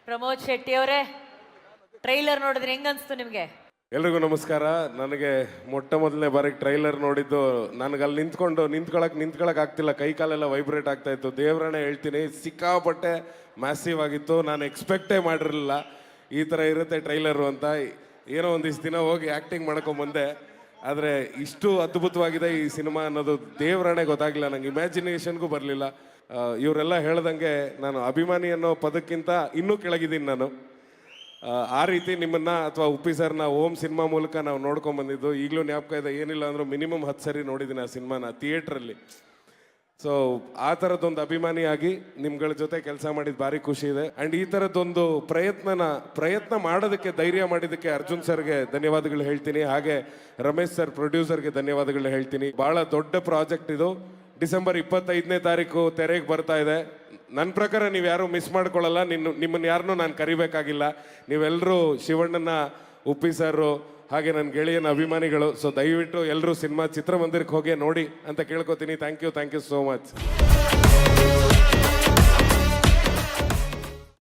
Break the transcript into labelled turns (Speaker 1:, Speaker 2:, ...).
Speaker 1: ಪ್ರಮೋದ್ ಶೆಟ್ಟಿ ಅವರೇ, ಟ್ರೈಲರ್ ನೋಡಿದ್ರೆ ಹೆಂಗ್ ಅನ್ಸ್ತು ನಿಮ್ಗೆ?
Speaker 2: ಎಲ್ರಿಗೂ ನಮಸ್ಕಾರ. ನನಗೆ ಮೊಟ್ಟ ಮೊದಲನೇ ಬಾರಿಗೆ ಟ್ರೈಲರ್ ನೋಡಿದ್ದು, ನನಗೆ ಅಲ್ಲಿ ನಿಂತ್ಕೊಳಕ್ ಆಗ್ತಿಲ್ಲ, ಕೈ ಕಾಲೆಲ್ಲ ವೈಬ್ರೇಟ್ ಆಗ್ತಾ ಇತ್ತು. ದೇವ್ರನ್ನೇ ಹೇಳ್ತೀನಿ, ಸಿಕ್ಕಾಪಟ್ಟೆ ಮ್ಯಾಸಿವ್ ಆಗಿತ್ತು. ನಾನು ಎಕ್ಸ್ಪೆಕ್ಟೇ ಮಾಡಿರಲಿಲ್ಲ ಈ ಥರ ಇರುತ್ತೆ ಟ್ರೈಲರು ಅಂತ. ಏನೋ ಒಂದಿಷ್ಟು ದಿನ ಹೋಗಿ ಆ್ಯಕ್ಟಿಂಗ್ ಮಾಡ್ಕೊಂಬಂದೆ, ಆದರೆ ಇಷ್ಟು ಅದ್ಭುತವಾಗಿದೆ ಈ ಸಿನಿಮಾ ಅನ್ನೋದು ದೇವ್ರನ್ನೇ ಗೊತ್ತಾಗಲಿಲ್ಲ, ನಂಗೆ ಇಮ್ಯಾಜಿನೇಷನ್ಗೂ ಬರಲಿಲ್ಲ. ಇವರೆಲ್ಲ ಹೇಳ್ದಂಗೆ ನಾನು ಅಭಿಮಾನಿ ಅನ್ನೋ ಪದಕ್ಕಿಂತ ಇನ್ನೂ ಕೆಳಗಿದ್ದೀನಿ ನಾನು. ಆ ರೀತಿ ನಿಮ್ಮನ್ನ ಅಥವಾ ಉಪ್ಪಿ ಸರ್ನ ಓಮ್ ಸಿನಿಮಾ ಮೂಲಕ ನಾವು ನೋಡ್ಕೊಂಬಂದಿದ್ದು ಈಗಲೂ ಜ್ಞಾಪಕ ಇದೆ. ಏನಿಲ್ಲ ಅಂದರೂ ಮಿನಿಮಮ್ 10 ಸರಿ ನೋಡಿದ್ದೀನಿ ಆ ಸಿನಿಮಾನ ಥಿಯೇಟ್ರಲ್ಲಿ. ಸೊ ಆ ಥರದ್ದೊಂದು ಅಭಿಮಾನಿಯಾಗಿ ನಿಮ್ಗಳ ಜೊತೆ ಕೆಲಸ ಮಾಡಿದ್ದು ಭಾರಿ ಖುಷಿ ಇದೆ. ಆ್ಯಂಡ್ ಈ ಥರದ್ದೊಂದು ಪ್ರಯತ್ನ ಮಾಡೋದಕ್ಕೆ ಧೈರ್ಯ ಮಾಡಿದ್ದಕ್ಕೆ ಅರ್ಜುನ್ ಸರ್ಗೆ ಧನ್ಯವಾದಗಳು ಹೇಳ್ತೀನಿ. ಹಾಗೆ ರಮೇಶ್ ಸರ್ ಪ್ರೊಡ್ಯೂಸರ್ಗೆ ಧನ್ಯವಾದಗಳು ಹೇಳ್ತೀನಿ. ಭಾಳ ದೊಡ್ಡ ಪ್ರಾಜೆಕ್ಟ್ ಇದು. ಡಿಸೆಂಬರ್ 25ನೇ ತಾರೀಕು ತೆರೆಗೆ ಬರ್ತಾ ಇದೆ. ನನ್ನ ಪ್ರಕಾರ ನೀವು ಯಾರೂ ಮಿಸ್ ಮಾಡ್ಕೊಳ್ಳಲ್ಲ. ನಿಮ್ಮನ್ನು ಯಾರನ್ನೂ ನಾನು ಕರಿಬೇಕಾಗಿಲ್ಲ. ನೀವೆಲ್ಲರೂ ಶಿವಣ್ಣನ, ಉಪ್ಪಿ ಸರ್ ಹಾಗೆ ನನ್ನ ಗೆಳೆಯನ ಅಭಿಮಾನಿಗಳು. ಸೊ ದಯವಿಟ್ಟು ಎಲ್ಲರೂ ಸಿನಿಮಾ ಚಿತ್ರಮಂದಿರಕ್ಕೆ ಹೋಗಿ ನೋಡಿ ಅಂತ ಕೇಳ್ಕೊತೀನಿ. Thank you so much.